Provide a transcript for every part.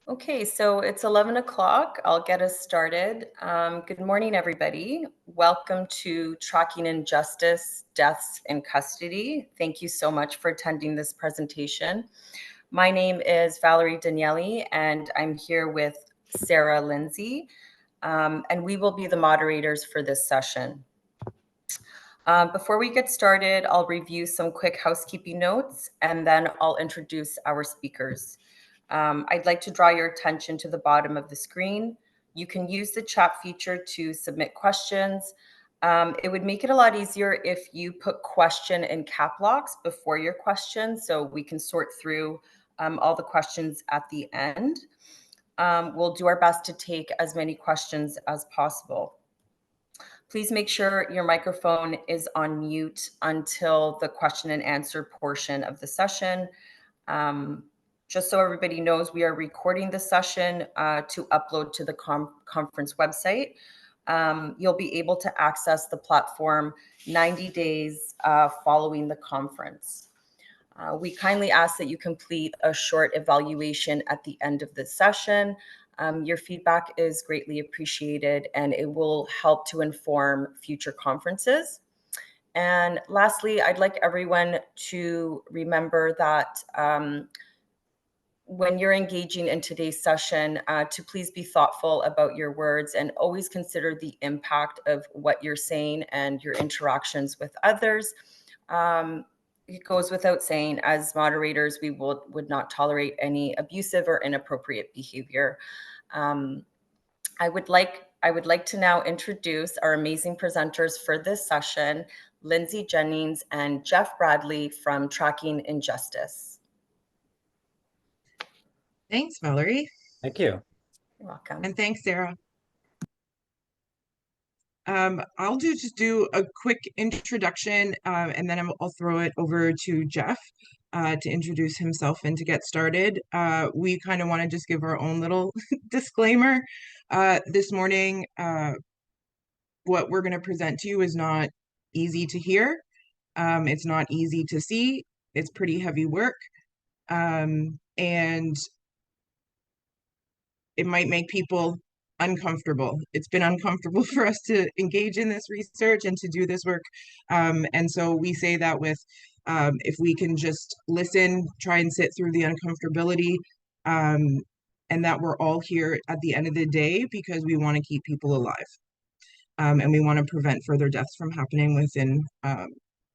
Okay, so it's 11 o'clock. I'll get us started. Good morning, everybody. Welcome to Tracking Injustice, Deaths in Custody. Thank you so much for attending this presentation. My name is Valerie Daniele, and I'm here with Sarah Lindsay, and we will be the moderators for this session. Before we get started, I'll review some quick housekeeping notes, and then I'll introduce our speakers. I'd like to draw your attention to the bottom of the screen. You can use the chat feature to submit questions. It would make it a lot easier if you put question in cap locks before your question, so we can sort through all the questions at the end. We'll do our best to take as many questions as possible. Please make sure your microphone is on mute until the question and answer portion of the session. Just so everybody knows, we are recording the session to upload to the conference website. You'll be able to access the platform 90 days following the conference. We kindly ask that you complete a short evaluation at the end of the session. Your feedback is greatly appreciated, and it will help to inform future conferences. And lastly, I'd like everyone to remember that when you're engaging in today's session, to please be thoughtful about your words and always consider the impact of what you're saying and your interactions with others. It goes without saying, as moderators, we would not tolerate any abusive or inappropriate behavior. I would like to now introduce our amazing presenters for this session, Lindsay Jennings and Jeff Bradley from Tracking Injustice. Thanks, Valerie. Thank you. You're welcome. And thanks, Sarah. I'll just do a quick introduction, and then I'll throw it over to Jeff to introduce himself and to get started. We kind of want to just give our own little disclaimer. This morning, what we're going to present to you is not easy to hear. It's not easy to see. It's pretty heavy work. And it might make people uncomfortable. It's been uncomfortable for us to engage in this research and to do this work. And so we say that with, if we can just listen, try and sit through the uncomfortability, and that we're all here at the end of the day because we want to keep people alive. And we want to prevent further deaths from happening within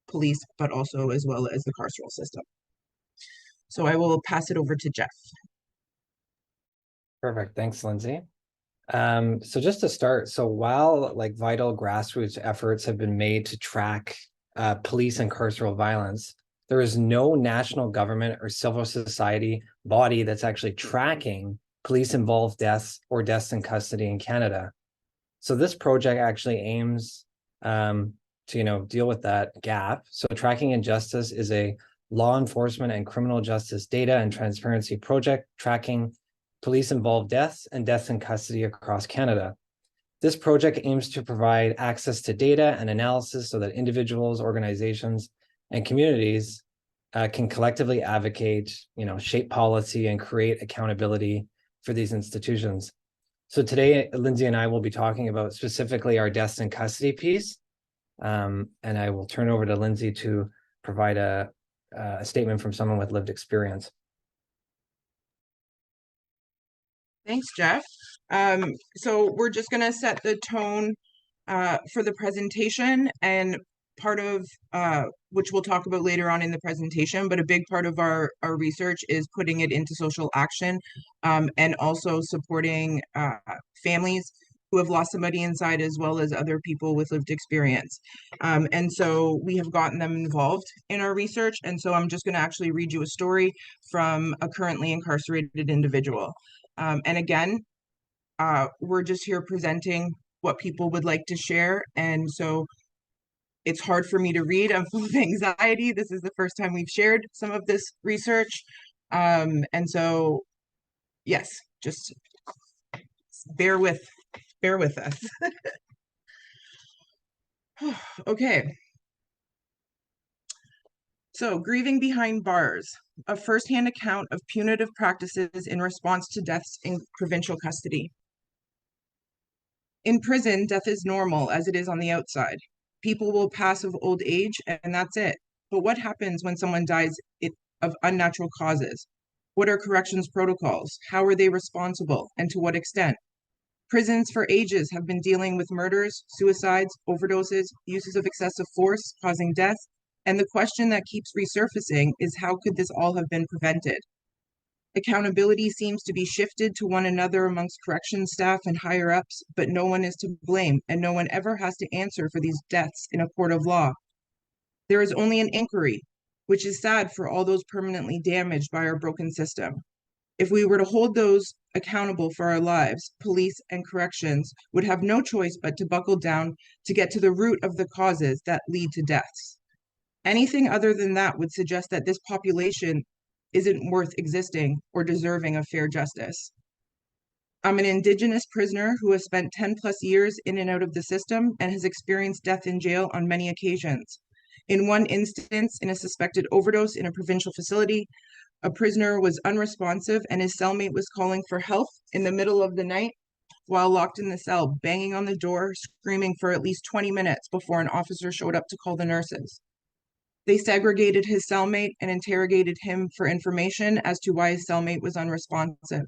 police, but also as well as the carceral system. So I will pass it over to Jeff. Perfect. Thanks, Lindsay. So just to start, so while vital grassroots efforts have been made to track police and carceral violence, there is no national government or civil society body that's actually tracking police-involved deaths or deaths in custody in Canada. So this project actually aims to deal with that gap. So Tracking Injustice is a law enforcement and criminal justice data and transparency project tracking police-involved deaths and deaths in custody across Canada. This project aims to provide access to data and analysis so that individuals, organizations, and communities can collectively advocate, shape policy and create accountability for these institutions. So today, Lindsay and I will be talking about specifically our deaths in custody piece. And I will turn over to Lindsay to provide a statement from someone with lived experience. Thanks, Jeff. So we're just going to set the tone for the presentation, and part of which we'll talk about later on in the presentation, but a big part of our research is putting it into social action, and also supporting families who have lost somebody inside, as well as other people with lived experience. And so we have gotten them involved in our research. And so I'm just going to actually read you a story from a currently incarcerated individual. And again, we're just here presenting what people would like to share. And so it's hard for me to read. I'm full of anxiety. This is the first time we've shared some of this research. And so, yes, just bear with us. Okay. So, grieving behind bars, a firsthand account of punitive practices in response to deaths in provincial custody. In prison, death is normal as it is on the outside. People will pass of old age and that's it. But what happens when someone dies of unnatural causes? What are corrections protocols? How are they responsible and to what extent? Prisons for ages have been dealing with murders, suicides, overdoses, uses of excessive force causing death, and the question that keeps resurfacing is how could this all have been prevented? Accountability seems to be shifted to one another amongst corrections staff and higher ups, but no one is to blame, and no one ever has to answer for these deaths in a court of law. There is only an inquiry, which is sad for all those permanently damaged by our broken system. If we were to hold those accountable for our lives, police and corrections would have no choice but to buckle down to get to the root of the causes that lead to deaths. Anything other than that would suggest that this population isn't worth existing or deserving of fair justice. I'm an Indigenous prisoner who has spent 10 plus years in and out of the system and has experienced death in jail on many occasions. In one instance, in a suspected overdose in a provincial facility, a prisoner was unresponsive and his cellmate was calling for help in the middle of the night while locked in the cell, banging on the door, screaming for at least 20 minutes before an officer showed up to call the nurses. They segregated his cellmate and interrogated him for information as to why his cellmate was unresponsive.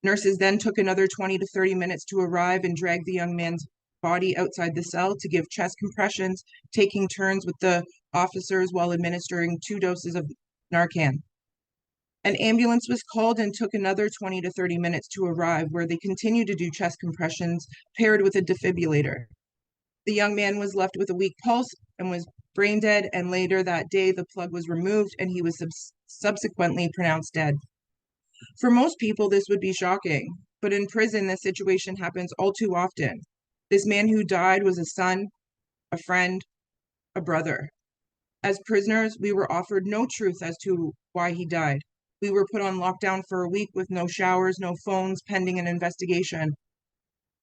Nurses then took another 20 to 30 minutes to arrive and drag the young man's body outside the cell to give chest compressions, taking turns with the officers while administering 2 doses of Narcan. An ambulance was called and took another 20 to 30 minutes to arrive, where they continued to do chest compressions paired with a defibrillator. The young man was left with a weak pulse and was brain dead, and later that day the plug was removed and he was subsequently pronounced dead. For most people, this would be shocking, but in prison, this situation happens all too often. This man who died was a son, a friend, a brother. As prisoners, we were offered no truth as to why he died. We were put on lockdown for a week with no showers, no phones, pending an investigation.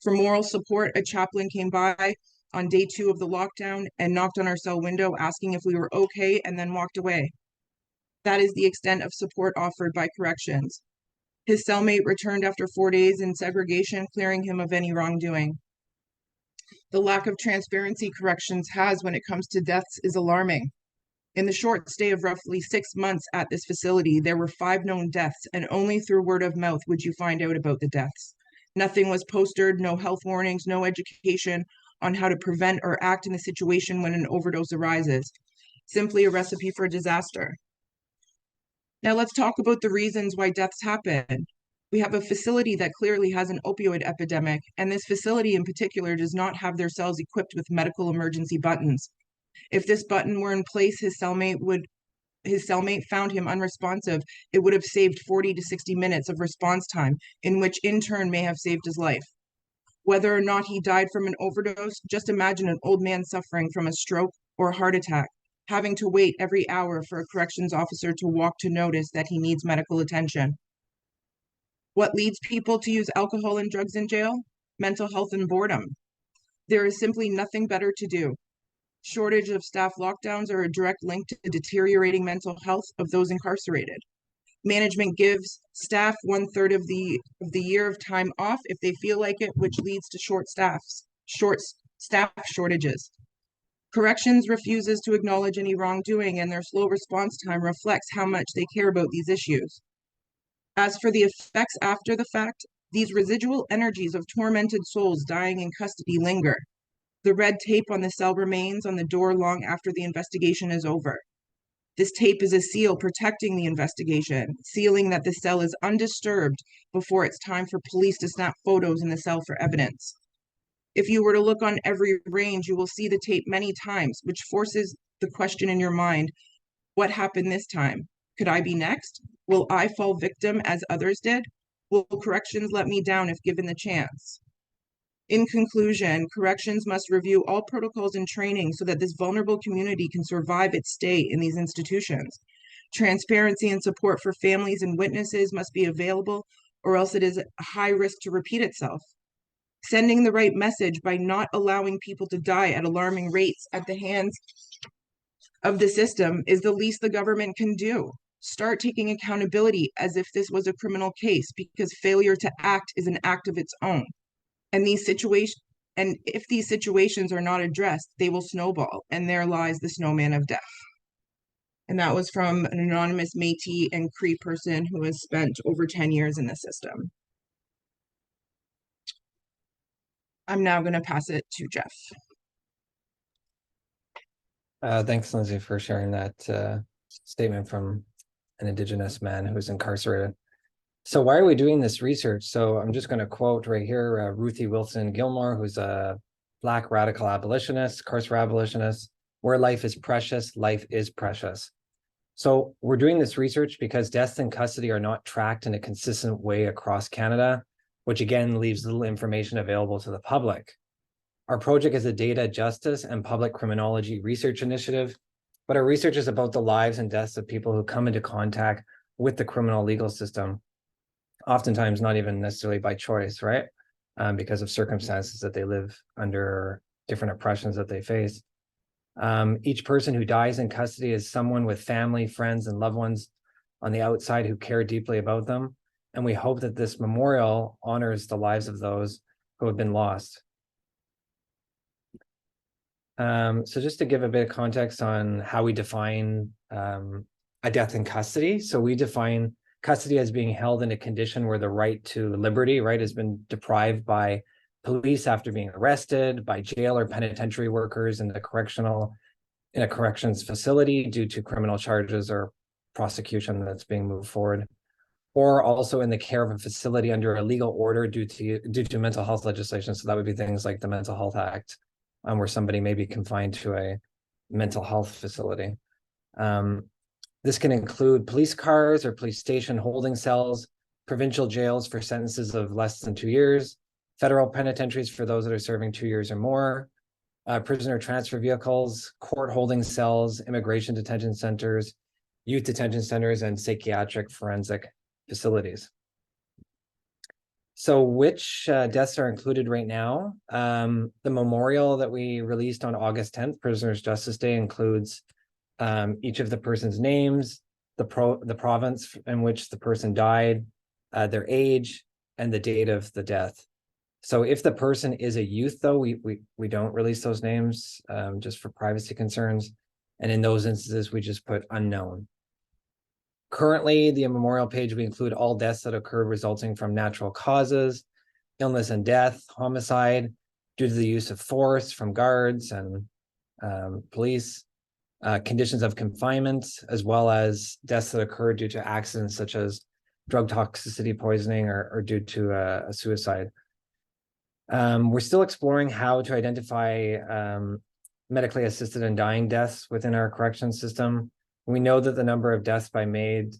For moral support, a chaplain came by on day 2 of the lockdown and knocked on our cell window asking if we were okay and then walked away. That is the extent of support offered by corrections. His cellmate returned after 4 days in segregation, clearing him of any wrongdoing. The lack of transparency corrections has when it comes to deaths is alarming. In the short stay of roughly 6 months at this facility, there were 5 known deaths, and only through word of mouth would you find out about the deaths. Nothing was posted, no health warnings, no education on how to prevent or act in a situation when an overdose arises. Simply a recipe for disaster. Now let's talk about the reasons why deaths happen. We have a facility that clearly has an opioid epidemic, and this facility in particular does not have their cells equipped with medical emergency buttons. If this button were in place, his cellmate found him unresponsive, it would have saved 40 to 60 minutes of response time, in which in turn may have saved his life. Whether or not he died from an overdose, just imagine an old man suffering from a stroke or a heart attack, having to wait every hour for a corrections officer to walk to notice that he needs medical attention. What leads people to use alcohol and drugs in jail? Mental health and boredom. There is simply nothing better to do. Shortage of staff lockdowns are a direct link to the deteriorating mental health of those incarcerated. Management gives staff 1/3 of the year of time off if they feel like it, which leads to short staff shortages. Corrections refuses to acknowledge any wrongdoing, and their slow response time reflects how much they care about these issues. As for the effects after the fact, these residual energies of tormented souls dying in custody linger. The red tape on the cell remains on the door long after the investigation is over. This tape is a seal protecting the investigation, sealing that the cell is undisturbed before it's time for police to snap photos in the cell for evidence. If you were to look on every range, you will see the tape many times, which forces the question in your mind, what happened this time? Could I be next? Will I fall victim as others did? Will corrections let me down if given the chance? In conclusion, corrections must review all protocols and training so that this vulnerable community can survive its stay in these institutions. Transparency and support for families and witnesses must be available, or else it is a high risk to repeat itself. Sending the right message by not allowing people to die at alarming rates at the hands of the system is the least the government can do. Start taking accountability as if this was a criminal case, because failure to act is an act of its own. And if these situations are not addressed, they will snowball, and there lies the snowman of death. And that was from an anonymous Métis and Cree person who has spent over 10 years in the system. I'm now going to pass it to Jeff. Thanks, Lindsay, for sharing that statement from an Indigenous man who was incarcerated. So why are we doing this research? So I'm just going to quote right here, Ruthie Wilson Gilmore, who's a Black radical abolitionist, carceral abolitionist. Where life is precious, life is precious. So we're doing this research because deaths in custody are not tracked in a consistent way across Canada, which again leaves little information available to the public. Our project is a data justice and public criminology research initiative, but our research is about the lives and deaths of people who come into contact with the criminal legal system, oftentimes not even necessarily by choice, right? Because of circumstances that they live under, different oppressions that they face. Each person who dies in custody is someone with family, friends, and loved ones on the outside who care deeply about them. And we hope that this memorial honors the lives of those who have been lost. So just to give a bit of context on how we define a death in custody. So we define custody as being held in a condition where the right to liberty, right, has been deprived by police after being arrested, by jail or penitentiary workers in a corrections facility due to criminal charges or prosecution that's being moved forward, or also in the care of a facility under a legal order due to mental health legislation. So that would be things like the Mental Health Act, where somebody may be confined to a mental health facility. This can include police cars or police station holding cells, provincial jails for sentences of less than 2 years, federal penitentiaries for those that are serving 2 years or more, prisoner transfer vehicles, court holding cells, immigration detention centers, youth detention centers, and psychiatric forensic facilities. So which deaths are included right now? The memorial that we released on August 10th, Prisoners' Justice Day, includes each of the person's names, the province in which the person died, their age, and the date of the death. So if the person is a youth, though, we don't release those names just for privacy concerns. And in those instances, we just put unknown. Currently, the memorial page, we include all deaths that occurred resulting from natural causes, illness and death, homicide, due to the use of force from guards and police, conditions of confinement, as well as deaths that occurred due to accidents such as drug toxicity, poisoning, or due to a suicide. We're still exploring how to identify medically assisted and dying deaths within our correction system. We know that the number of deaths by MAID,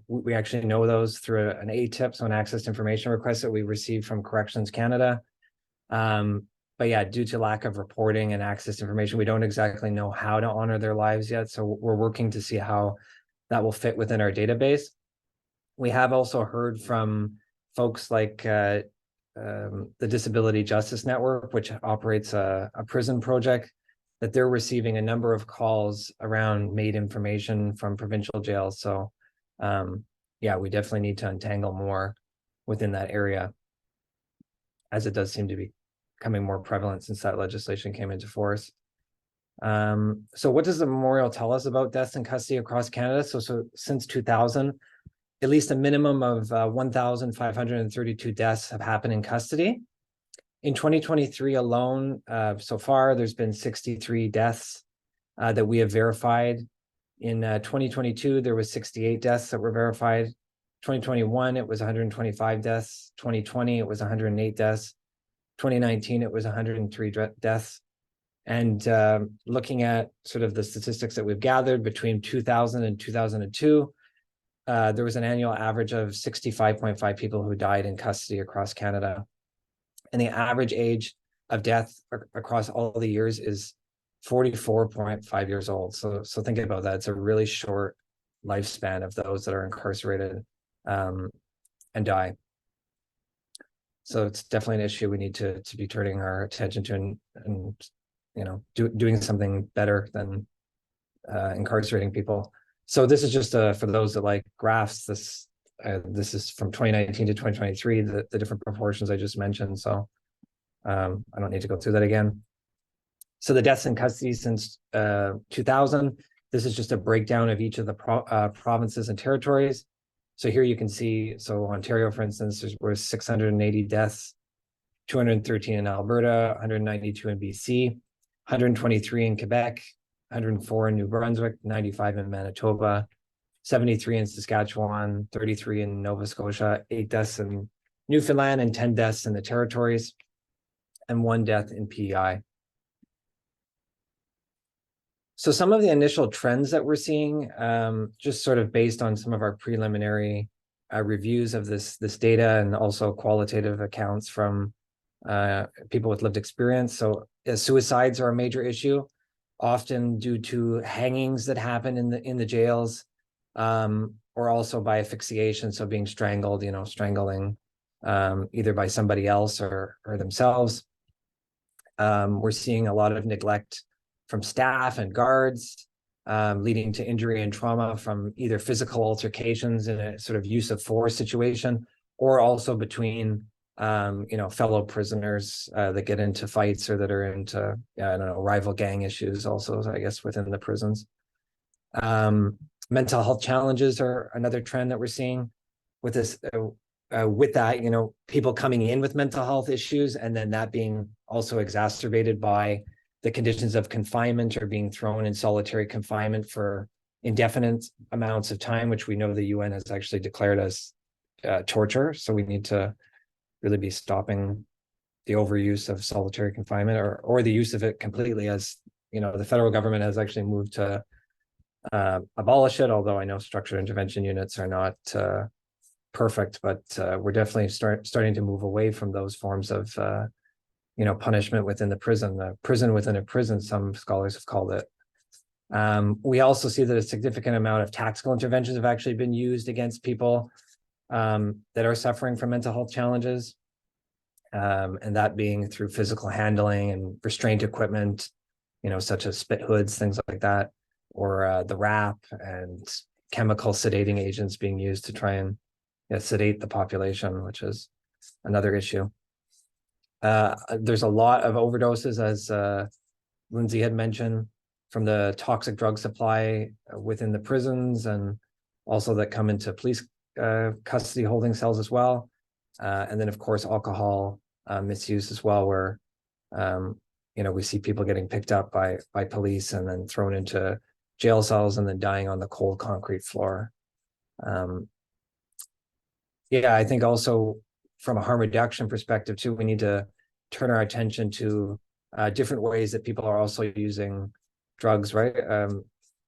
we actually know those through an ATIP, so an access to information request that we received from Corrections Canada. But yeah, due to lack of reporting and access to information, we don't exactly know how to honor their lives yet. So we're working to see how that will fit within our database. We have also heard from folks like the Disability Justice Network, which operates a prison project, that they're receiving a number of calls around MAID information from provincial jails. So yeah, we definitely need to untangle more within that area, as it does seem to be becoming more prevalent since that legislation came into force. So what does the memorial tell us about deaths in custody across Canada? So since 2000, at least a minimum of 1,532 deaths have happened in custody. In 2023 alone, so far, there's been 63 deaths that we have verified. In 2022, there was 68 deaths that were verified. 2021, it was 125 deaths. 2020, it was 108 deaths. 2019, it was 103 deaths. And looking at sort of the statistics that we've gathered between 2000 and 2002, there was an annual average of 65.5 people who died in custody across Canada. And the average age of death across all the years is 44.5 years old. So think about that. It's a really short lifespan of those that are incarcerated and die. So it's definitely an issue we need to be turning our attention to and doing something better than incarcerating people. So this is just for those that like graphs. This is from 2019 to 2023, the different proportions I just mentioned. So I don't need to go through that again. So the deaths in custody since 2000, this is just a breakdown of each of the provinces and territories. So here you can see, so Ontario, for instance, there were 680 deaths, 213 in Alberta, 192 in BC, 123 in Quebec, 104 in New Brunswick, 95 in Manitoba, 73 in Saskatchewan, 33 in Nova Scotia, 8 deaths in Newfoundland, and 10 deaths in the territories, and 1 death in PEI. So some of the initial trends that we're seeing, just sort of based on some of our preliminary reviews of this data, and also qualitative accounts from people with lived experience. So suicides are a major issue, often due to hangings that happen in the jails, or also by asphyxiation, so being strangled, strangling either by somebody else or themselves. We're seeing a lot of neglect from staff and guards, leading to injury and trauma from either physical altercations in a sort of use of force situation, or also between fellow prisoners that get into fights, or that are into, I don't know, rival gang issues also, I guess, within the prisons. Mental health challenges are another trend that we're seeing with this. With that, people coming in with mental health issues, and then that being also exacerbated by the conditions of confinement, or being thrown in solitary confinement for indefinite amounts of time, which we know the UN has actually declared as torture. So we need to really be stopping the overuse of solitary confinement, or the use of it completely, as the federal government has actually moved to abolish it, although I know structured intervention units are not perfect, but we're definitely starting to move away from those forms of punishment within the prison within a prison, some scholars have called it. We also see that a significant amount of tactical interventions have actually been used against people that are suffering from mental health challenges, and that being through physical handling and restraint equipment, such as spit hoods, things like that, or the wrap and chemical sedating agents being used to try and sedate the population, which is another issue. There's a lot of overdoses, as Lindsay had mentioned, from the toxic drug supply within the prisons, and also that come into police custody holding cells as well. And then, of course, alcohol misuse as well, where we see people getting picked up by police and then thrown into jail cells and then dying on the cold concrete floor. I think also from a harm reduction perspective too, we need to turn our attention to different ways that people are also using drugs, right?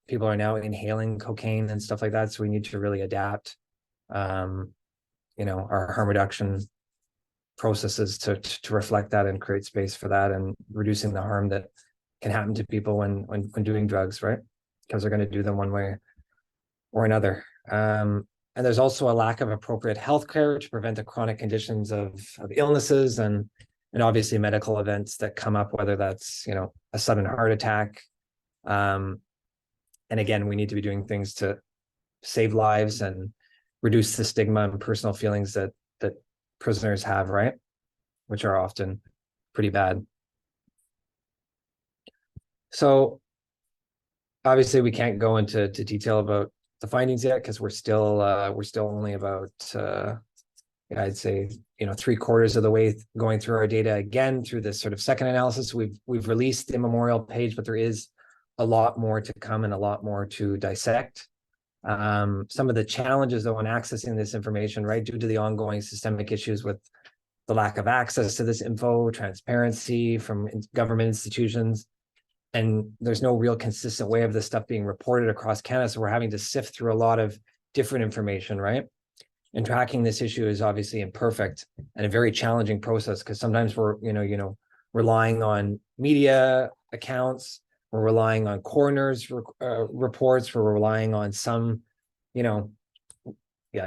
People are now inhaling cocaine and stuff like that. So we need to really adapt, our harm reduction processes to reflect that and create space for that, and reducing the harm that can happen to people when doing drugs, right? Because they're going to do them one way or another. And there's also a lack of appropriate health care to prevent the chronic conditions of illnesses and obviously medical events that come up, whether that's, a sudden heart attack. And again, we need to be doing things to save lives and reduce the stigma and personal feelings that prisoners have, right? Which are often pretty bad. So obviously we can't go into detail about the findings yet, because we're still only about I'd say 3/4 of the way going through our data again through this sort of second analysis. We've released the memorial page, but there is a lot more to come and a lot more to dissect. Some of the challenges though in accessing this information, right, due to the ongoing systemic issues with the lack of access to this info, transparency from government institutions, and there's no real consistent way of this stuff being reported across Canada. So we're having to sift through a lot of different information, right? And tracking this issue is obviously imperfect and a very challenging process, because sometimes we're, relying on media accounts, we're relying on coroners reports, we're relying on some,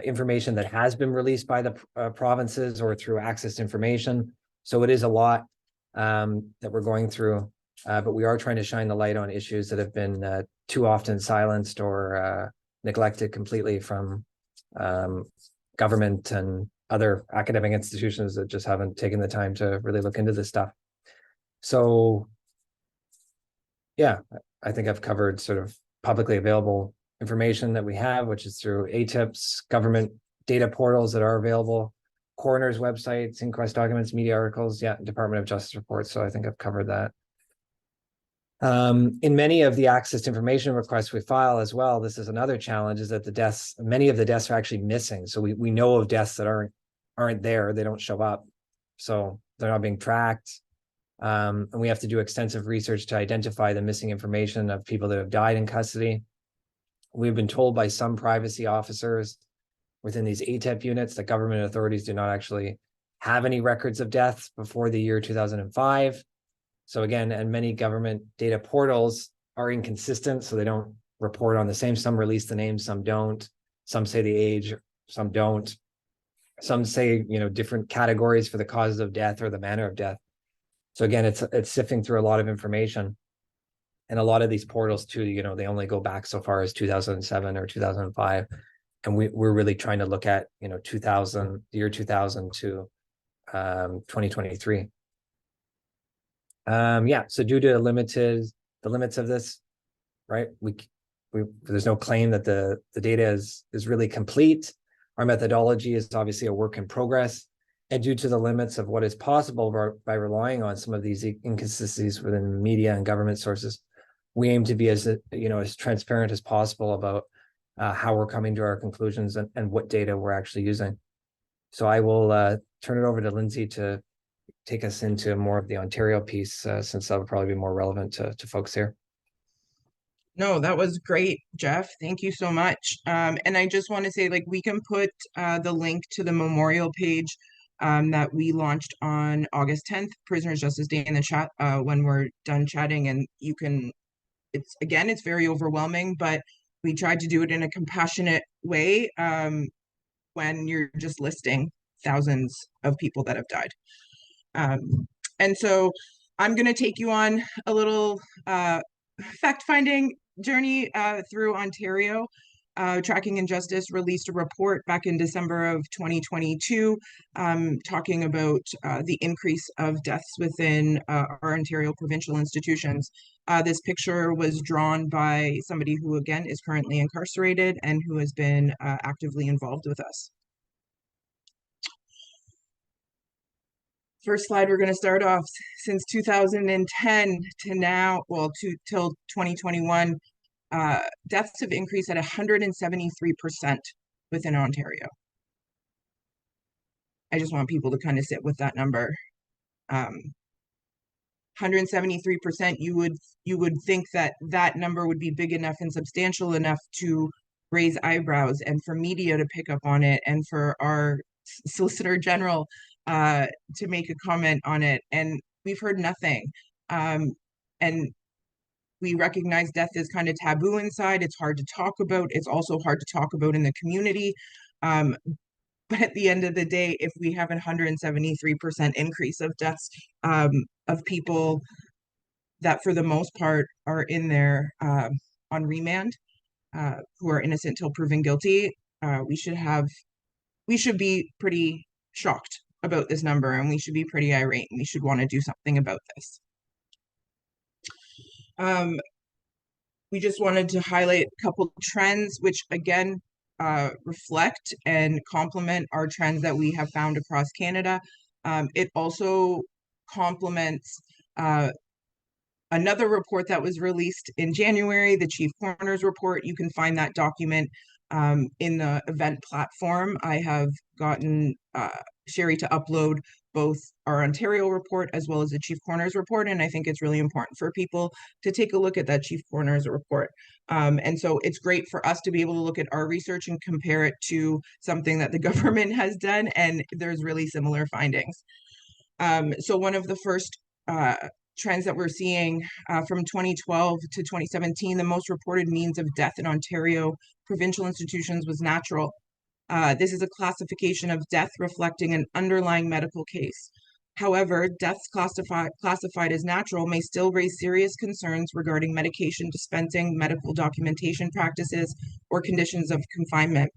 information that has been released by the provinces or through access to information. So it is a lot that we're going through. but we are trying to shine the light on issues that have been too often silenced or neglected completely from government and other academic institutions that just haven't taken the time to really look into this stuff. So, yeah, I think I've covered sort of publicly available information that we have, which is through ATIPs, government data portals that are available, coroner's websites, inquest documents, media articles, yeah, Department of Justice reports. So I think I've covered that. In many of the access to information requests we file as well, this is another challenge, is that many of the deaths are actually missing. So we know of deaths that aren't there, they don't show up. So they're not being tracked. And we have to do extensive research to identify the missing information of people that have died in custody. We've been told by some privacy officers within these ATEP units that government authorities do not actually have any records of deaths before the year 2005. So again, and many government data portals are inconsistent, so they don't report on the same. Some release the names, some don't. Some say the age, some don't. Some say, different categories for the causes of death or the manner of death. So again, it's sifting through a lot of information. And a lot of these portals too, they only go back so far as 2007 or 2005. And we're really trying to look at, the year 2000 to 2023. So due to the limits of this, right, there's no claim that the data is really complete. Our methodology is obviously a work in progress, and due to the limits of what is possible by relying on some of these inconsistencies within media and government sources, we aim to be as transparent as possible about how we're coming to our conclusions and what data we're actually using. So I will turn it over to Lindsay to take us into more of the Ontario piece, since that would probably be more relevant to folks here. No, that was great, Jeff. Thank you so much. And I just want to say, we can put the link to the memorial page that we launched on August 10th, Prisoners Justice Day, in the chat when we're done chatting. And you can, it's very overwhelming, but we tried to do it in a compassionate way when you're just listing thousands of people that have died. And so I'm going to take you on a little fact-finding journey through Ontario. Tracking Injustice released a report back in December of 2022 talking about the increase of deaths within our Ontario provincial institutions. This picture was drawn by somebody who, again, is currently incarcerated and who has been actively involved with us. First slide, we're going to start off since 2010 to now, till 2021, deaths have increased at 173% within Ontario. I just want people to kind of sit with that number. 173%, you would think that number would be big enough and substantial enough to raise eyebrows, and for media to pick up on it, and for our Solicitor General to make a comment on it, and we've heard nothing. And we recognize death is kind of taboo inside. It's hard to talk about. It's also hard to talk about in the community. But at the end of the day, if we have a 173% increase of deaths of people that for the most part are in there on remand, who are innocent till proven guilty, we should be pretty shocked about this number, and we should be pretty irate, and we should want to do something about this. We just wanted to highlight a couple trends, which again reflect and complement our trends that we have found across Canada. It also complements another report that was released in January, the Chief Coroner's Report. You can find that document in the event platform. I have gotten Sherry to upload both our Ontario report as well as the Chief Coroner's Report, and I think it's really important for people to take a look at that Chief Coroner's Report. And so it's great for us to be able to look at our research and compare it to something that the government has done, and there's really similar findings. So one of the first trends that we're seeing from 2012 to 2017, the most reported means of death in Ontario provincial institutions was natural. This is a classification of death reflecting an underlying medical case. However, deaths classified as natural may still raise serious concerns regarding medication dispensing, medical documentation practices, or conditions of confinement.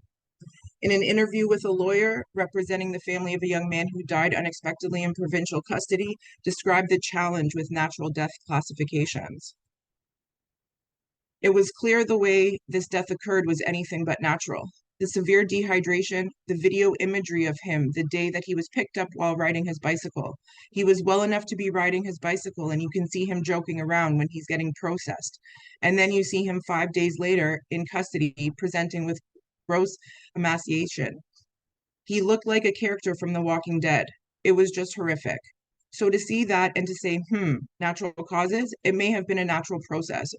In an interview with a lawyer representing the family of a young man who died unexpectedly in provincial custody, described the challenge with natural death classifications. It was clear the way this death occurred was anything but natural. The severe dehydration, the video imagery of him the day that he was picked up while riding his bicycle. He was well enough to be riding his bicycle, and you can see him joking around when he's getting processed. And then you see him 5 days later in custody presenting with gross emaciation. He looked like a character from The Walking Dead. It was just horrific. So to see that and to say, natural causes, it may have been a natural process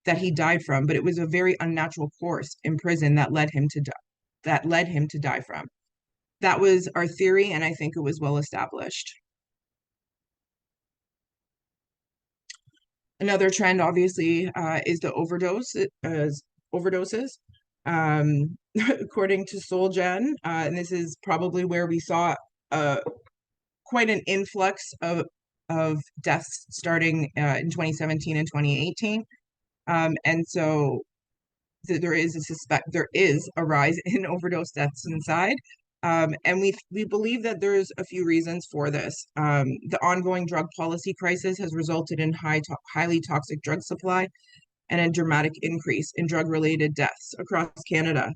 that he died from, but it was a very unnatural course in prison that led him to die from. That was our theory, and I think it was well established. Another trend, obviously, is the overdoses. According to SolGen, and this is probably where we saw quite an influx of deaths starting in 2017 and 2018. And so there is a rise in overdose deaths inside. And we believe that there's a few reasons for this. The ongoing drug policy crisis has resulted in highly toxic drug supply and a dramatic increase in drug-related deaths across Canada.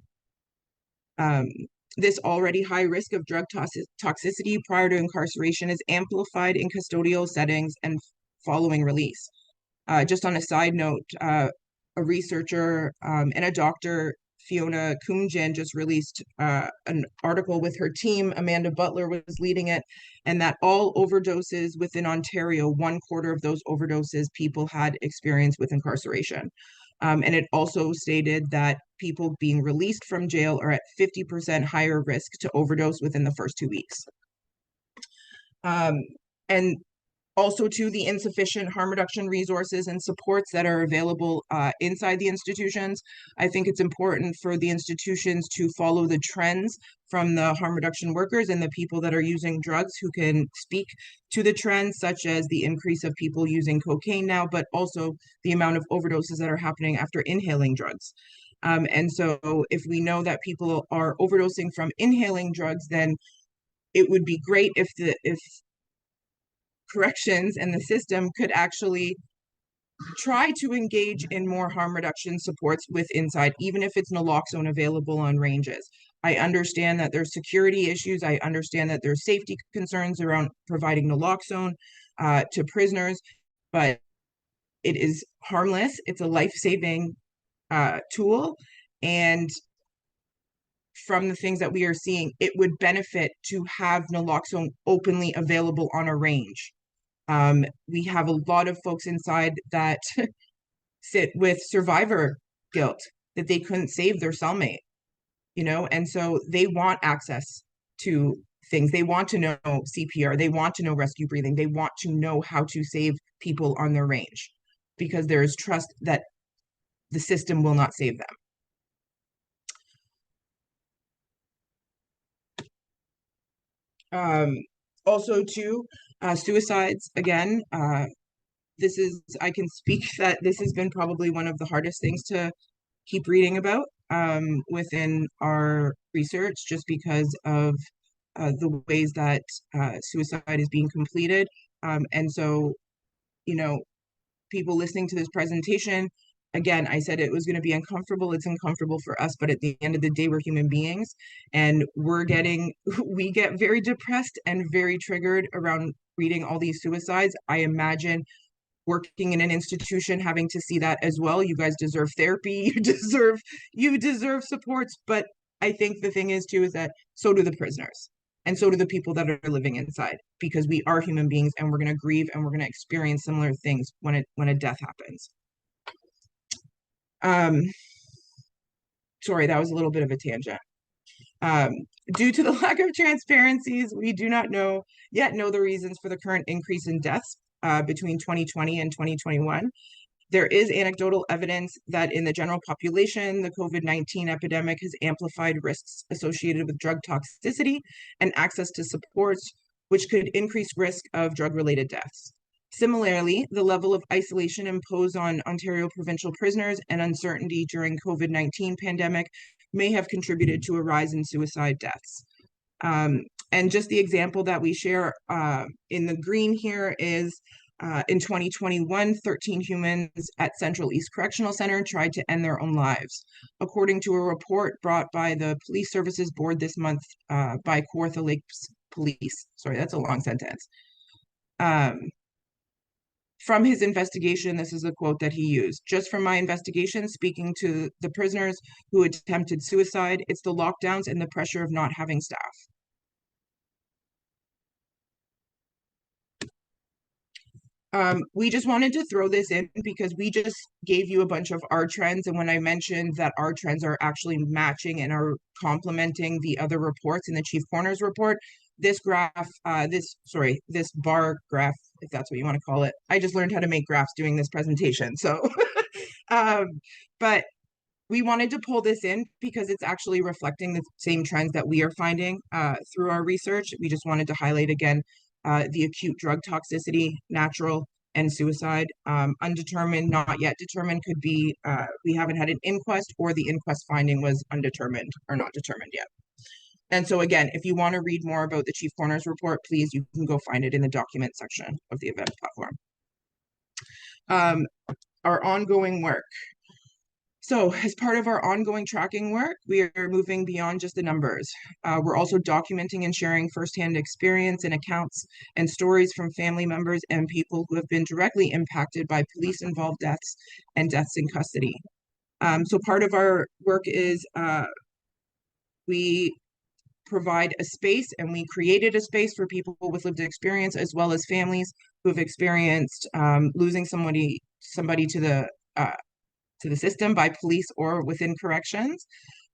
This already high risk of drug toxicity prior to incarceration is amplified in custodial settings and following release. Just on a side note, a researcher and a doctor, Fiona Kumjian, just released an article with her team. Amanda Butler was leading it, and that all overdoses within Ontario, 1/4 of those overdoses people had experience with incarceration. And it also stated that people being released from jail are at 50% higher risk to overdose within the first 2 weeks. And also to the insufficient harm reduction resources and supports that are available inside the institutions. I think it's important for the institutions to follow the trends from the harm reduction workers and the people that are using drugs who can speak to the trends, such as the increase of people using cocaine now, but also the amount of overdoses that are happening after inhaling drugs. And so if we know that people are overdosing from inhaling drugs, then it would be great if corrections and the system could actually try to engage in more harm reduction supports with inside, even if it's naloxone available on ranges. I understand that there's security issues. I understand that there's safety concerns around providing naloxone to prisoners, but it is harmless. It's a life-saving tool. And from the things that we are seeing, it would benefit to have naloxone openly available on a range. We have a lot of folks inside that sit with survivor guilt, that they couldn't save their cellmate, and so they want access to things. They want to know CPR. They want to know rescue breathing. They want to know how to save people on their range because there is trust that the system will not save them. Also, too, suicides, again, I can speak that this has been probably one of the hardest things to keep reading about within our research, just because of the ways that suicide is being completed. And so, people listening to this presentation, again, I said it was going to be uncomfortable. It's uncomfortable for us, but at the end of the day, we're human beings, and we get very depressed and very triggered around reading all these suicides. I imagine working in an institution having to see that as well. You guys deserve therapy. You deserve supports. But I think the thing is too is that so do the prisoners. And so do the people that are living inside, because we are human beings and we're going to grieve and we're going to experience similar things when a death happens. Sorry, that was a little bit of a tangent. Due to the lack of transparencies, we do not yet know the reasons for the current increase in deaths between 2020 and 2021. There is anecdotal evidence that in the general population, the COVID-19 epidemic has amplified risks associated with drug toxicity and access to supports which could increase risk of drug-related deaths. Similarly, the level of isolation imposed on Ontario provincial prisoners and uncertainty during COVID-19 pandemic may have contributed to a rise in suicide deaths. And just the example that we share in the green here is in 2021, 13 humans at Central East Correctional Center tried to end their own lives. According to a report brought by the Police Services Board this month by Kawartha Lakes Police. Sorry, that's a long sentence. From his investigation, this is a quote that he used. "Just from my investigation, speaking to the prisoners who attempted suicide, it's the lockdowns and the pressure of not having staff." We just wanted to throw this in because we just gave you a bunch of our trends. And when I mentioned that our trends are actually matching and are complementing the other reports in the Chief Coroner's report, this graph, this bar graph, if that's what you want to call it. I just learned how to make graphs doing this presentation. So, but we wanted to pull this in because it's actually reflecting the same trends that we are finding through our research. We just wanted to highlight again the acute drug toxicity, natural, and suicide. Undetermined, not yet determined could be we haven't had an inquest, or the inquest finding was undetermined or not determined yet. And so again, if you want to read more about the Chief Coroner's report, please, you can go find it in the document section of the event platform. Our ongoing work. So as part of our ongoing tracking work, we are moving beyond just the numbers. We're also documenting and sharing firsthand experience and accounts and stories from family members and people who have been directly impacted by police-involved deaths and deaths in custody. So part of our work is we provide a space, and we created a space for people with lived experience, as well as families who have experienced losing somebody to the system by police or within corrections.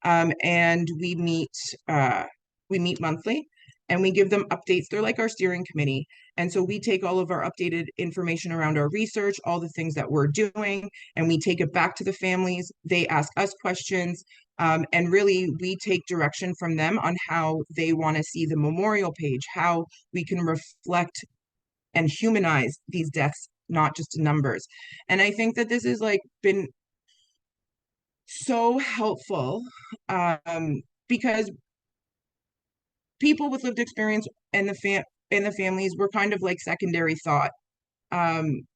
And we meet monthly, and we give them updates. They're like our steering committee. And so we take all of our updated information around our research, all the things that we're doing, and we take it back to the families. They ask us questions, and really we take direction from them on how they want to see the memorial page, how we can reflect and humanize these deaths, not just numbers. And I think that this has been so helpful because people with lived experience and the families were kind of like secondary thought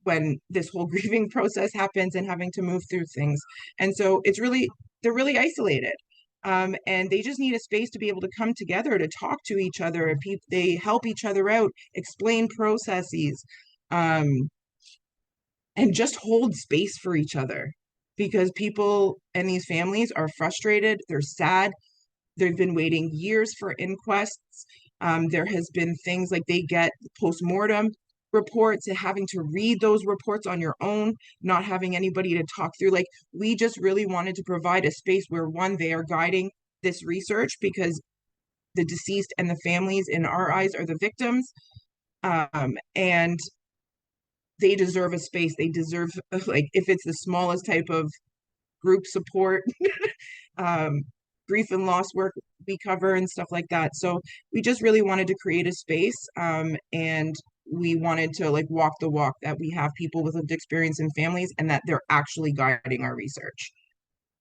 when this whole grieving process happens and having to move through things. And so they're really isolated. And they just need a space to be able to come together, to talk to each other. They help each other out, explain processes, and just hold space for each other. Because people and these families are frustrated, they're sad, they've been waiting years for inquests. There has been things like they get post-mortem reports and having to read those reports on your own, not having anybody to talk through. We just really wanted to provide a space where, one, they are guiding this research, because the deceased and the families in our eyes are the victims. And they deserve a space. They deserve, if it's the smallest type of group support, grief and loss work we cover and stuff like that. So we just really wanted to create a space, and we wanted to walk the walk, that we have people with lived experience and families, and that they're actually guiding our research.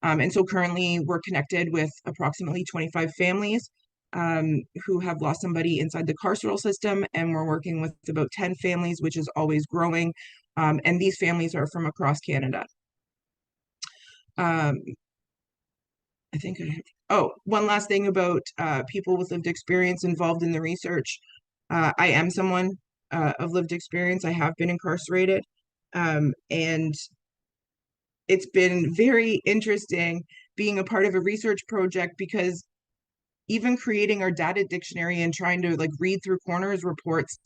And so currently we're connected with approximately 25 families who have lost somebody inside the carceral system, and we're working with about 10 families, which is always growing. And these families are from across Canada. I think one last thing about people with lived experience involved in the research. I am someone of lived experience. I have been incarcerated, and it's been very interesting being a part of a research project, because even creating our data dictionary and trying to read through coroner's reports,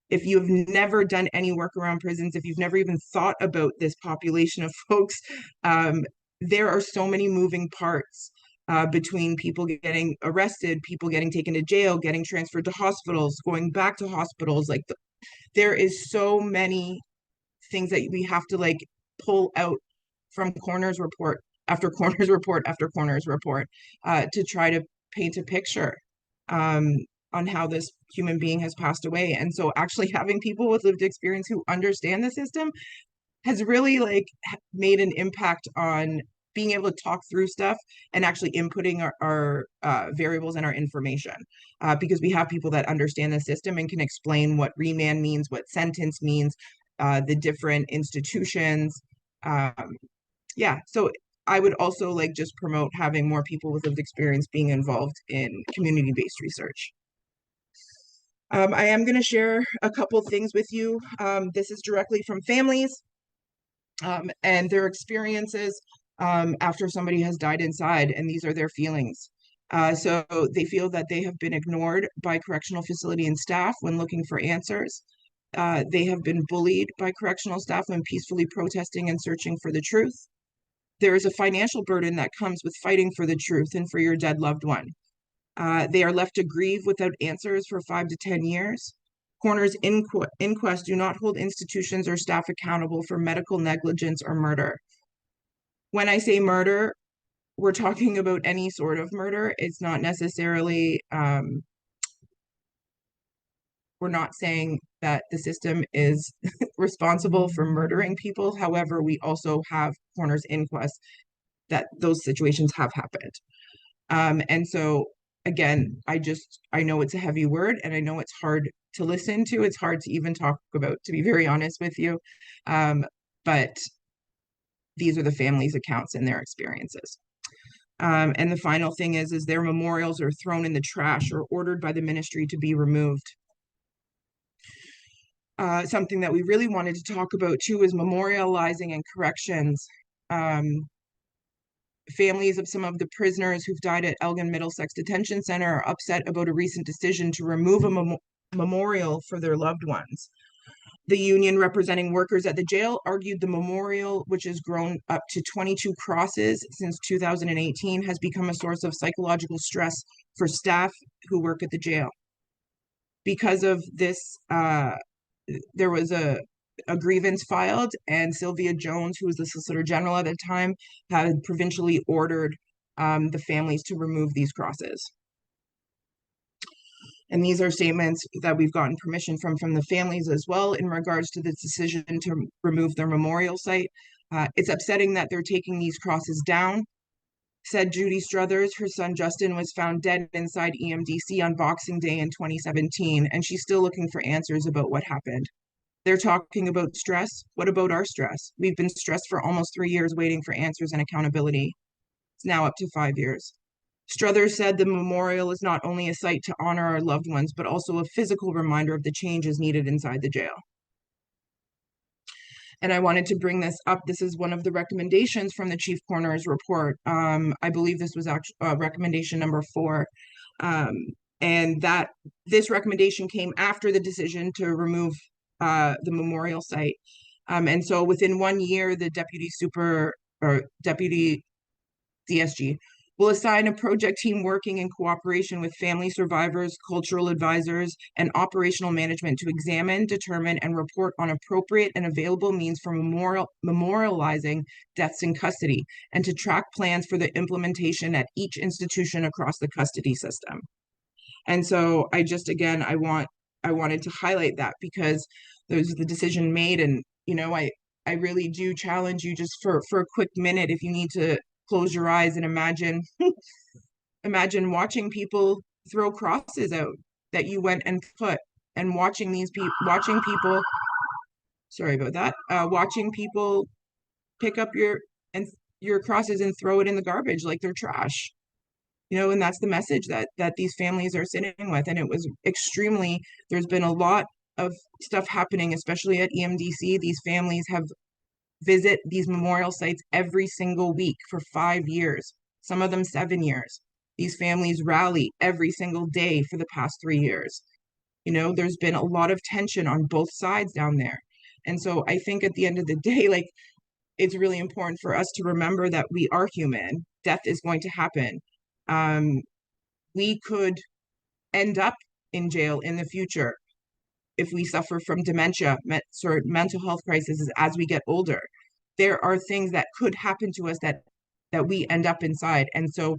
if you've never done any work around prisons, if you've never even thought about this population of folks, there are so many moving parts between people getting arrested, people getting taken to jail, getting transferred to hospitals, going back to hospitals. There is so many things that we have to pull out from coroner's report after coroner's report after coroner's report to try to paint a picture. on how this human being has passed away. And so actually having people with lived experience who understand the system has really like made an impact on being able to talk through stuff and actually inputting our variables and our information, because we have people that understand the system and can explain what remand means, what sentence means, the different institutions. Yeah, so I would also like just promote having more people with lived experience being involved in community-based research. I am going to share a couple things with you. This is directly from families and their experiences after somebody has died inside, and these are their feelings. So they feel that they have been ignored by correctional facility and staff when looking for answers. They have been bullied by correctional staff when peacefully protesting and searching for the truth. There is a financial burden that comes with fighting for the truth and for your dead loved one. They are left to grieve without answers for 5 to 10 years. Coroner's inquests do not hold institutions or staff accountable for medical negligence or murder. When I say murder, we're talking about any sort of murder. It's not necessarily, we're not saying that the system is responsible for murdering people. However, we also have coroner's inquests that those situations have happened. And so again, I know it's a heavy word and I know it's hard to listen to. It's hard to even talk about, to be very honest with you. But these are the family's accounts and their experiences. And the final thing is their memorials are thrown in the trash or ordered by the ministry to be removed. Something that we really wanted to talk about too is memorializing and corrections. Families of some of the prisoners who've died at Elgin Middlesex Detention Center are upset about a recent decision to remove a memorial for their loved ones. The union representing workers at the jail argued the memorial, which has grown up to 22 crosses since 2018, has become a source of psychological stress for staff who work at the jail. Because of this, there was a grievance filed, and Sylvia Jones, who was the Solicitor General at the time, had provincially ordered the families to remove these crosses. And these are statements that we've gotten permission from the families as well in regards to the decision to remove their memorial site. It's upsetting that they're taking these crosses down. Said Judy Struthers, her son Justin was found dead inside EMDC on Boxing Day in 2017, and she's still looking for answers about what happened. They're talking about stress. What about our stress? We've been stressed for almost 3 years waiting for answers and accountability. It's now up to 5 years. Struthers said the memorial is not only a site to honor our loved ones, but also a physical reminder of the changes needed inside the jail. And I wanted to bring this up. This is one of the recommendations from the Chief Coroner's report. I believe this was actually recommendation number 4. And that this recommendation came after the decision to remove the memorial site. And so within 1 year, the deputy DSG will assign a project team working in cooperation with family survivors, cultural advisors, and operational management to examine, determine, and report on appropriate and available means for memorializing deaths in custody, and to track plans for the implementation at each institution across the custody system. And so I just, again, I wanted to highlight that because there's the decision made, and I really do challenge you just for a quick minute, if you need to close your eyes and imagine watching people throw crosses out that you went and put, and watching people sorry about that, watching people pick up your crosses and throw it in the garbage like they're trash. And that's the message that these families are sitting with. And it was there's been a lot of stuff happening, especially at EMDC. These families have visit these memorial sites every single week for 5 years, some of them 7 years. These families rally every single day for the past 3 years. There's been a lot of tension on both sides down there. And so I think at the end of the day, like, it's really important for us to remember that we are human. Death is going to happen. We could end up in jail in the future if we suffer from dementia, mental health crises as we get older. There are things that could happen to us that we end up inside. And so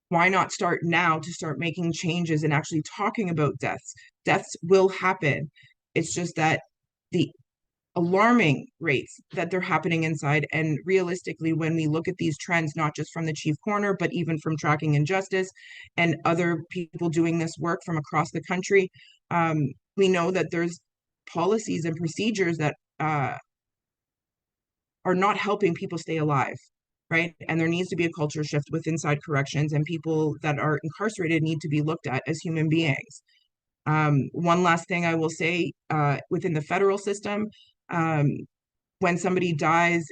Why not start now to start making changes and actually talking about deaths? Deaths will happen. It's just that the alarming rates that they're happening inside. And realistically, when we look at these trends, not just from the chief coroner, but even from Tracking Injustice and other people doing this work from across the country, we know that there's policies and procedures that are not helping people stay alive, right? And there needs to be a culture shift with inside corrections, and people that are incarcerated need to be looked at as human beings. One last thing I will say, within the federal system, when somebody dies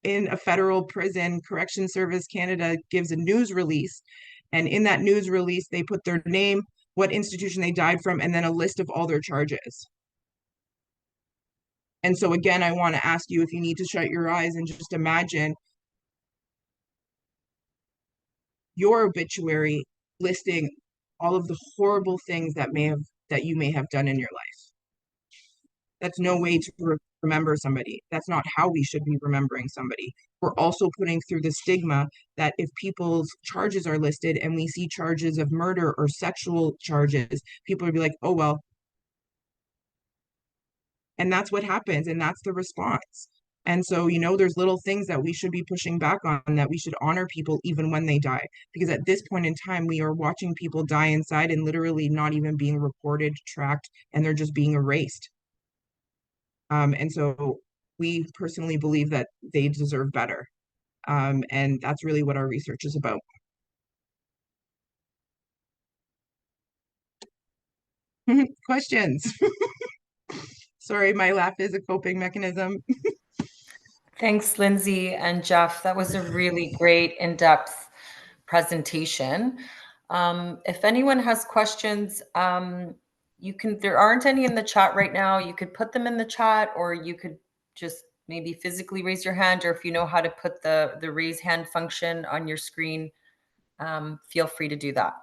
in a federal prison, Correction Service Canada gives a news release. And in that news release, they put their name, what institution they died from, and then a list of all their charges. And so again, I want to ask you if you need to shut your eyes and just imagine your obituary listing all of the horrible things that you may have done in your life. That's no way to remember somebody. That's not how we should be remembering somebody. We're also putting through the stigma that if people's charges are listed and we see charges of murder or sexual charges, people would be like, oh, well. And that's what happens. And that's the response. And so, there's little things that we should be pushing back on, that we should honor people even when they die. Because at this point in time, we are watching people die inside and literally not even being reported, tracked, and they're just being erased. And so we personally believe that they deserve better. And that's really what our research is about. Questions? Sorry, my laugh is a coping mechanism. Thanks, Lindsay and Jeff. That was a really great in-depth presentation. If anyone has questions, there aren't any in the chat right now. You could put them in the chat, or you could just maybe physically raise your hand, or if you know how to put the raise hand function on your screen, feel free to do that.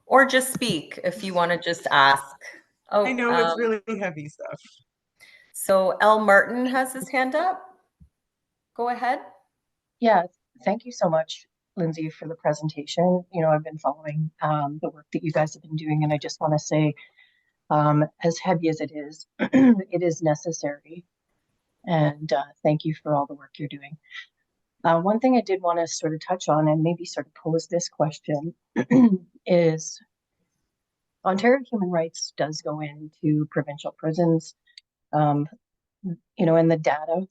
Or just speak if you want to just ask. Oh, I know it's really heavy stuff. So L. Martin has his hand up. Go ahead. Yeah, thank you so much, Lindsay, for the presentation. I've been following the work that you guys have been doing, and I just want to say, as heavy as it is, it is necessary. And thank you for all the work you're doing. One thing I did want to sort of touch on and maybe sort of pose this question is Ontario Human Rights does go into provincial prisons, and the data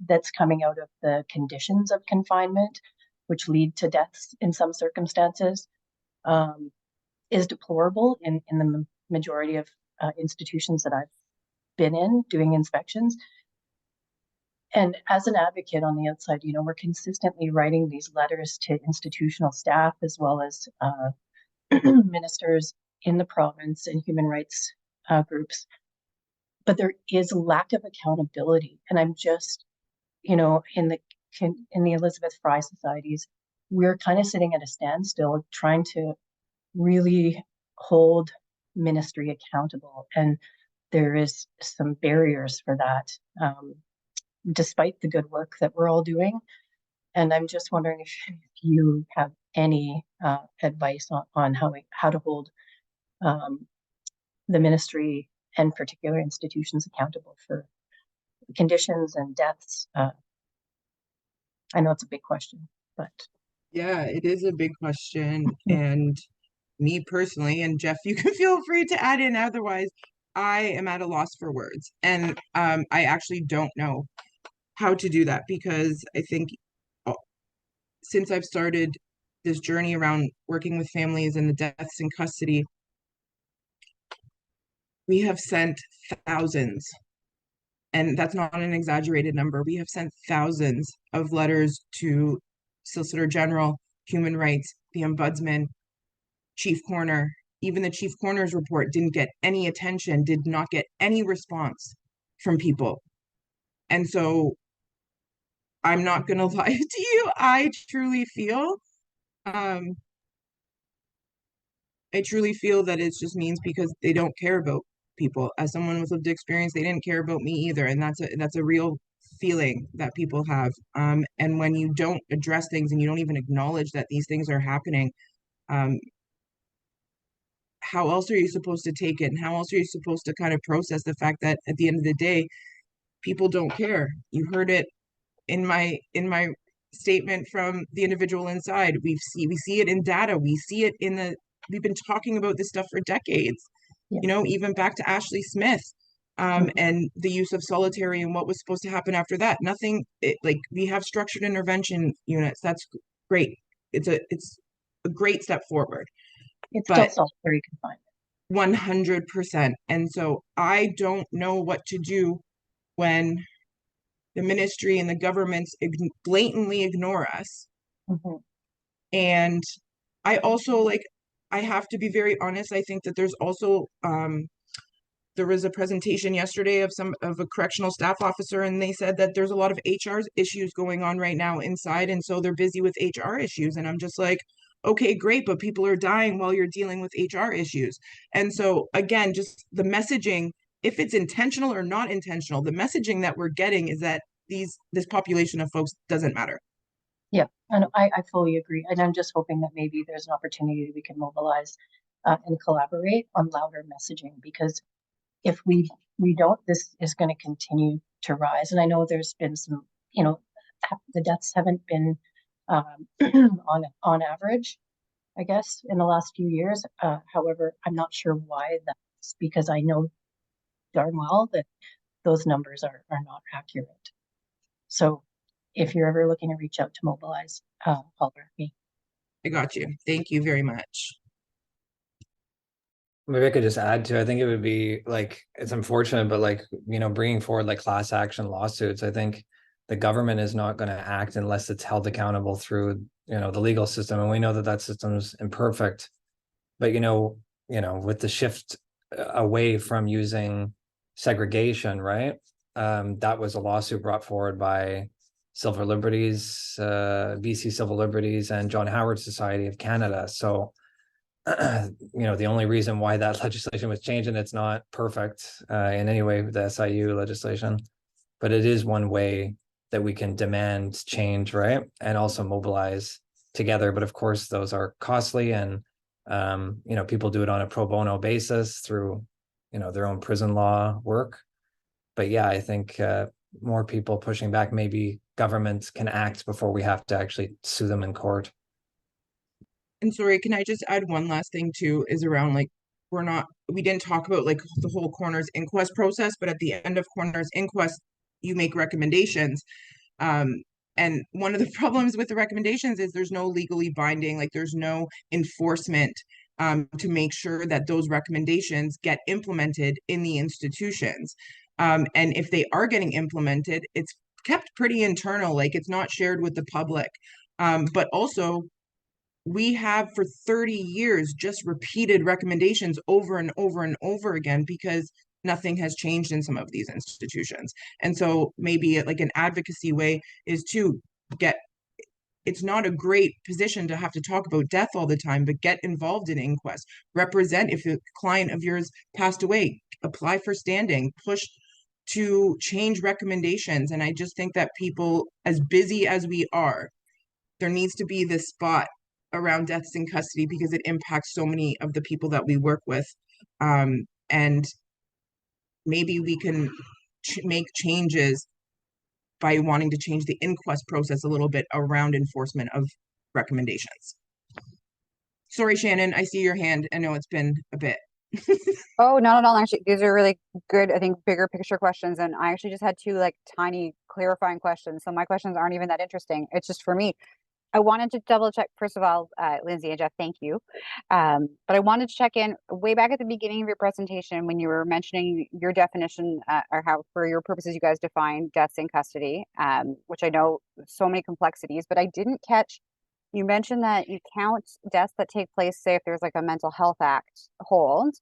that's coming out of the conditions of confinement, which lead to deaths in some circumstances, is deplorable in the majority of institutions that I've been in doing inspections. And as an advocate on the outside, we're consistently writing these letters to institutional staff as well as ministers in the province and human rights groups. But there is a lack of accountability. And I'm just, in the Elizabeth Fry societies, we're kind of sitting at a standstill trying to really hold ministry accountable. And there is some barriers for that, despite the good work that we're all doing. And I'm just wondering if you have any advice on how to hold the ministry and particular institutions accountable for conditions and deaths. I know it's a big question, but. Yeah, it is a big question. And me personally, and Jeff, you can feel free to add in otherwise, I am at a loss for words. And I actually don't know how to do that, because I think since I've started this journey around working with families and the deaths in custody, we have sent thousands, and that's not an exaggerated number. We have sent thousands of letters to Solicitor General, Human Rights, the Ombudsman, Chief Coroner. Even the Chief Coroner's report didn't get any attention, did not get any response from people. And so I'm not going to lie to you. I truly feel that it just means because they don't care about people. As someone with lived experience, they didn't care about me either, and that's a real feeling that people have. And when you don't address things and you don't even acknowledge that these things are happening, how else are you supposed to take it? And how else are you supposed to kind of process the fact that at the end of the day, people don't care? You heard it in my statement from the individual inside. We see it in data. We see it in we've been talking about this stuff for decades. Yeah. You know, even back to Ashley Smith, and the use of solitary and what was supposed to happen after that. Nothing, like, we have structured intervention units. That's great. It's a great step forward. It's But still solitary confinement. 100%. And so I don't know what to do when the ministry and the governments blatantly ignore us. Mhm. And I also, like, I have to be very honest. I think that there's also, there was a presentation yesterday of a correctional staff officer, and they said that there's a lot of HR issues going on right now inside. And so they're busy with HR issues. And I'm just like, okay, great, but people are dying while you're dealing with HR issues. And so again, just the messaging, if it's intentional or not intentional, the messaging that we're getting is that this population of folks doesn't matter. Yeah, and I fully agree. And I'm just hoping that maybe there's an opportunity we can mobilize and collaborate on louder messaging, because if we don't, this is going to continue to rise. And I know there's been some, the deaths haven't been on average, I guess, in the last few years. However, I'm not sure why that's, because I know darn well that those numbers are not accurate. So if you're ever looking to reach out to mobilize, holler at me. I got you. Thank you very much. Maybe I could just add to, I think it would be like, it's unfortunate, but like, bringing forward like class action lawsuits, I think the government is not going to act unless it's held accountable through, the legal system. And we know that system's imperfect, but, with the shift away from using segregation, right? That was a lawsuit brought forward by Civil Liberties, BC Civil Liberties, and John Howard Society of Canada. So, the only reason why that legislation was changed, and it's not perfect in any way, the SIU legislation, but it is one way that we can demand change, right? And also mobilize together. But of course, those are costly, and people do it on a pro bono basis through, their own prison law work. But yeah, I think more people pushing back, maybe governments can act before we have to actually sue them in court. And sorry, can I just add one last thing too, is around, like, we didn't talk about like the whole coroner's inquest process, but at the end of coroner's inquest, you make recommendations. And one of the problems with the recommendations is there's no legally binding, like there's no enforcement to make sure that those recommendations get implemented in the institutions. And if they are getting implemented, it's kept pretty internal, like it's not shared with the public. But also, we have for 30 years just repeated recommendations over and over and over again because nothing has changed in some of these institutions. And so maybe like an advocacy way is to it's not a great position to have to talk about death all the time, but get involved in inquests, represent. If a client of yours passed away, apply for standing, push to change recommendations. And I just think that people, as busy as we are, there needs to be this spot around deaths in custody because it impacts so many of the people that we work with. And maybe we can make changes by wanting to change the inquest process a little bit around enforcement of recommendations. Sorry, Shannon, I see your hand. I know it's been a bit. Oh, not at all. Actually, these are really good, I think, bigger picture questions. And I actually just had two like tiny clarifying questions. So my questions aren't even that interesting. It's just for me. I wanted to double check, first of all, Lindsay and Jeff, thank you. But I wanted to check in way back at the beginning of your presentation when you were mentioning your definition or how, for your purposes, you guys define deaths in custody, which I know so many complexities, but I didn't catch, you mentioned that you count deaths that take place, say if there's like a mental health act hold.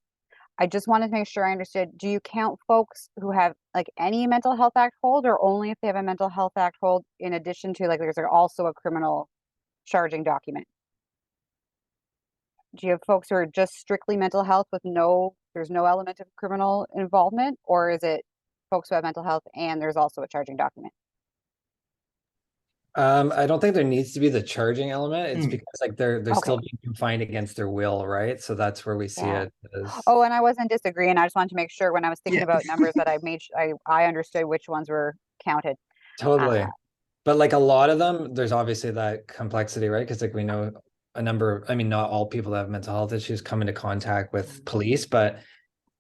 I just wanted to make sure I understood, do you count folks who have like any mental health act hold, or only if they have a mental health act hold in addition to like there's also a criminal charging document? do you have folks who are just strictly mental health with there's no element of criminal involvement, or is it folks who have mental health and there's also a charging document? I don't think there needs to be the charging element. It's because like they're Okay. still being confined against their will, right? So that's where we see Yeah. it as Oh, and I wasn't disagreeing. I just wanted to make sure when I was thinking Yeah. about numbers that I understood which ones were counted. totally. But like a lot of them, there's obviously that complexity, right? Because like we know I mean, not all people that have mental health issues come into contact with police, but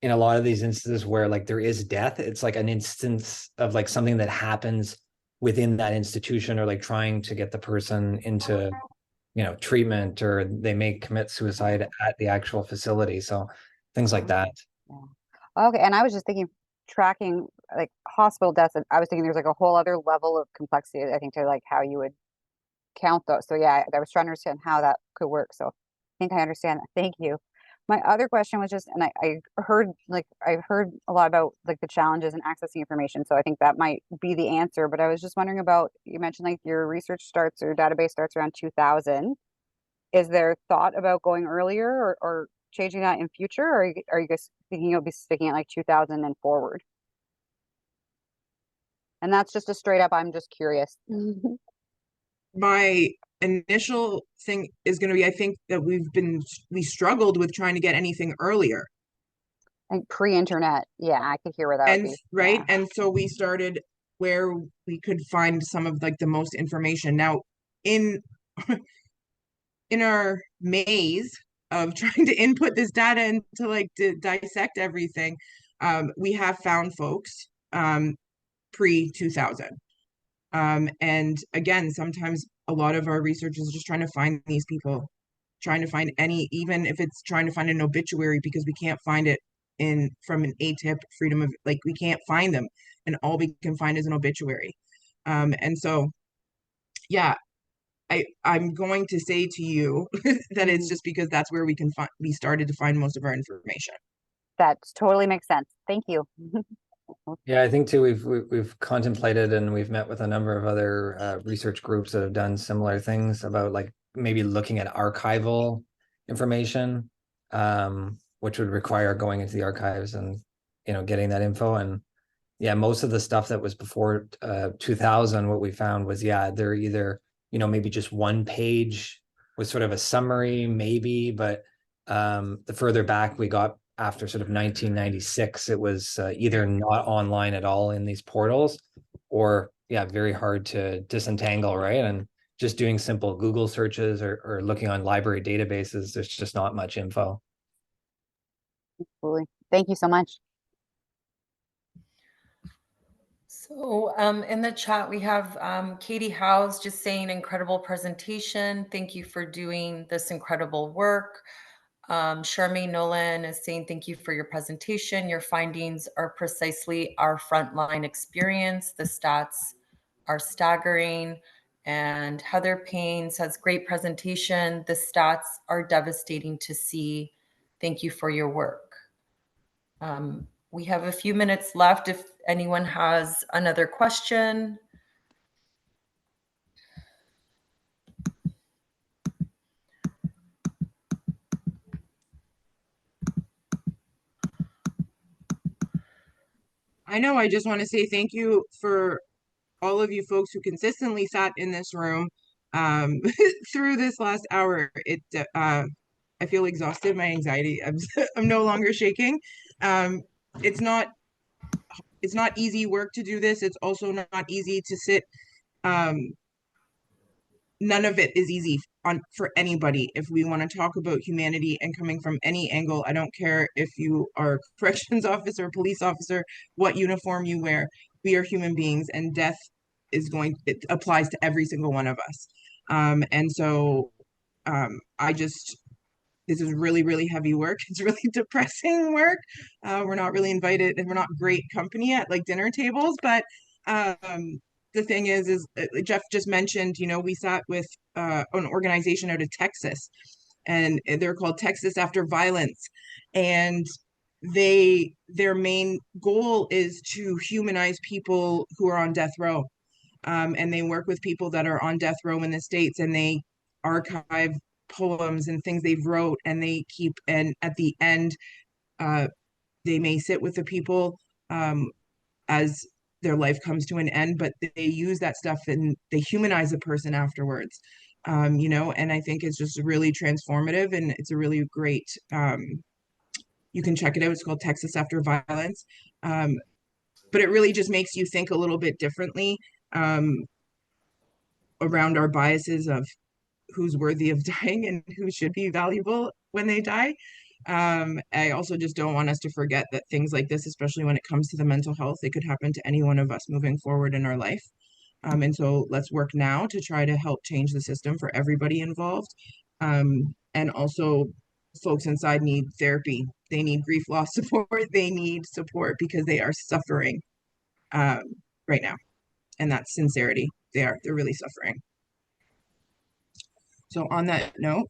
in a lot of these instances where like there is death, it's like an instance of like something that happens within that institution, or like trying to get the person into, treatment, or they may commit suicide at the actual facility. So things like that. Yeah. Okay, and I was just thinking tracking like hospital deaths, and I was thinking there's like a whole other level of complexity, I think, to like how you would count those. So yeah, I was trying to understand how that could work. So I think I understand that. Thank you. My other question was just, and I heard a lot about like the challenges in accessing information. So I think that might be the answer. But I was just wondering about, you mentioned like your research starts or database starts around 2000. Is there thought about going earlier, or changing that in future? Or are you guys thinking you'll be sticking at like 2000 and forward? And that's just a straight up, I'm just curious. My initial thing is going to be, I think that we struggled with trying to get anything earlier. Like pre-internet. Yeah, I could hear where that would And be. right. Yeah. And so we started where we could find some of like the most information. Now, in in our maze of trying to input this data and to like to dissect everything, we have found folks pre 2000. And again, sometimes a lot of our research is just trying to find these people, trying to find even if it's trying to find an obituary, because we can't find it from an ATIP freedom of, like, we can't find them, and all we can find is an obituary. And so, yeah, I'm going to say to you that it's just because that's where we started to find most of our information. That totally makes sense. Thank you. Yeah, I think too, we've contemplated, and we've met with a number of other research groups that have done similar things about like maybe looking at archival information, which would require going into the archives and getting that info. And yeah, most of the stuff that was before 2000, what we found was, yeah, they're either maybe just one page with sort of a summary, maybe, but the further back we got, after sort of 1996, it was either not online at all in these portals, or yeah, very hard to disentangle, right? And just doing simple Google searches, or looking on library databases, there's just not much info. Absolutely. Thank you so much. So in the chat, we have Katie Howes just saying, incredible presentation. Thank you for doing this incredible work. Charmaine Nolan is saying, thank you for your presentation. Your findings are precisely our frontline experience. The stats are staggering. And Heather Payne says, great presentation. The stats are devastating to see. Thank you for your work. We have a few minutes left if anyone has another question. I know, I just want to say thank you for all of you folks who consistently sat in this room through this last hour. I feel exhausted. My anxiety, I'm no longer shaking. It's not easy work to do this. It's also not easy to sit. None of it is easy for anybody. If we want to talk about humanity and coming from any angle, I don't care if you are a corrections officer, police officer, what uniform you wear. We are human beings, and death it applies to every single one of us. And so this is really, really heavy work. It's really depressing work. We're not really invited, and we're not great company at like dinner tables, but the thing is Jeff just mentioned, we sat with an organization out of Texas, and they're called Texas After Violence. And their main goal is to humanize people who are on death row. And they work with people that are on death row in the States, and they archive poems and things they've wrote, and they keep, and at the end, they may sit with the people as their life comes to an end, but they use that stuff and they humanize a person afterwards. You know, and I think it's just really transformative, and it's a really great, you can check it out. It's called Texas After Violence. But it really just makes you think a little bit differently around our biases of who's worthy of dying and who should be valuable when they die. I also just don't want us to forget that things like this, especially when it comes to the mental health, it could happen to any one of us moving forward in our life. And so let's work now to try to help change the system for everybody involved. And also, folks inside need therapy. They need grief loss support. They need support because they are suffering right now. And that's sincerity. They're really suffering. So on that note,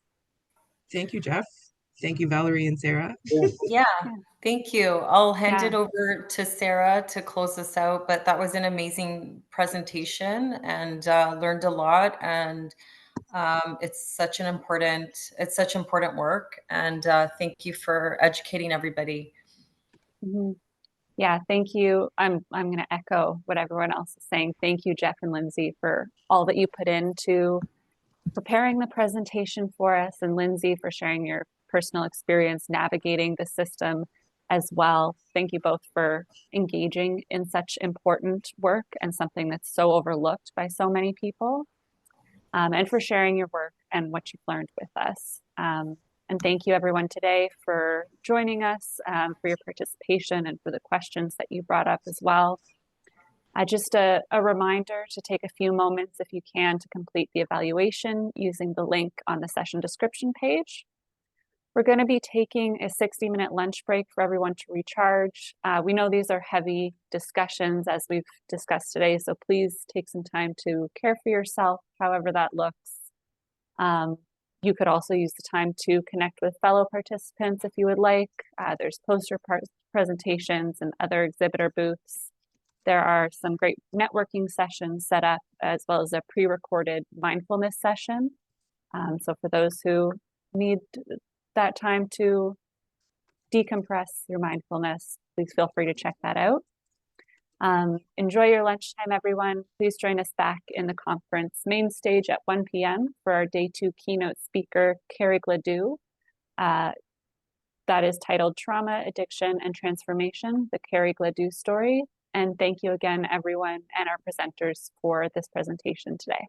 thank you, Jeff. Thank you, Valerie and Sarah. Yeah, thank you. I'll hand it Yeah. over to Sarah to close this out, but that was an amazing presentation and learned a lot. And it's such important work. And thank you for educating everybody. Mhm. Yeah, thank you. I'm going to echo what everyone else is saying. Thank you, Jeff and Lindsay, for all that you put into preparing the presentation for us, and Lindsay for sharing your personal experience navigating the system as well. Thank you both for engaging in such important work and something that's so overlooked by so many people, and for sharing your work and what you've learned with us. And thank you everyone today for joining us, for your participation and for the questions that you brought up as well. Just a reminder to take a few moments, if you can, to complete the evaluation using the link on the session description page. We're going to be taking a 60-minute lunch break for everyone to recharge. We know these are heavy discussions as we've discussed today, so please take some time to care for yourself, however that looks. You could also use the time to connect with fellow participants if you would like. There's poster presentations and other exhibitor booths. There are some great networking sessions set up, as well as a pre-recorded mindfulness session. So for those who need that time to decompress your mindfulness, please feel free to check that out. Enjoy your lunchtime, everyone. Please join us back in the conference main stage at 1 p.m. for our day 2 keynote speaker, Carrie Gladue. That is titled Trauma, Addiction, and Transformation, the Carrie Gladue Story. And thank you again, everyone, and our presenters for this presentation today.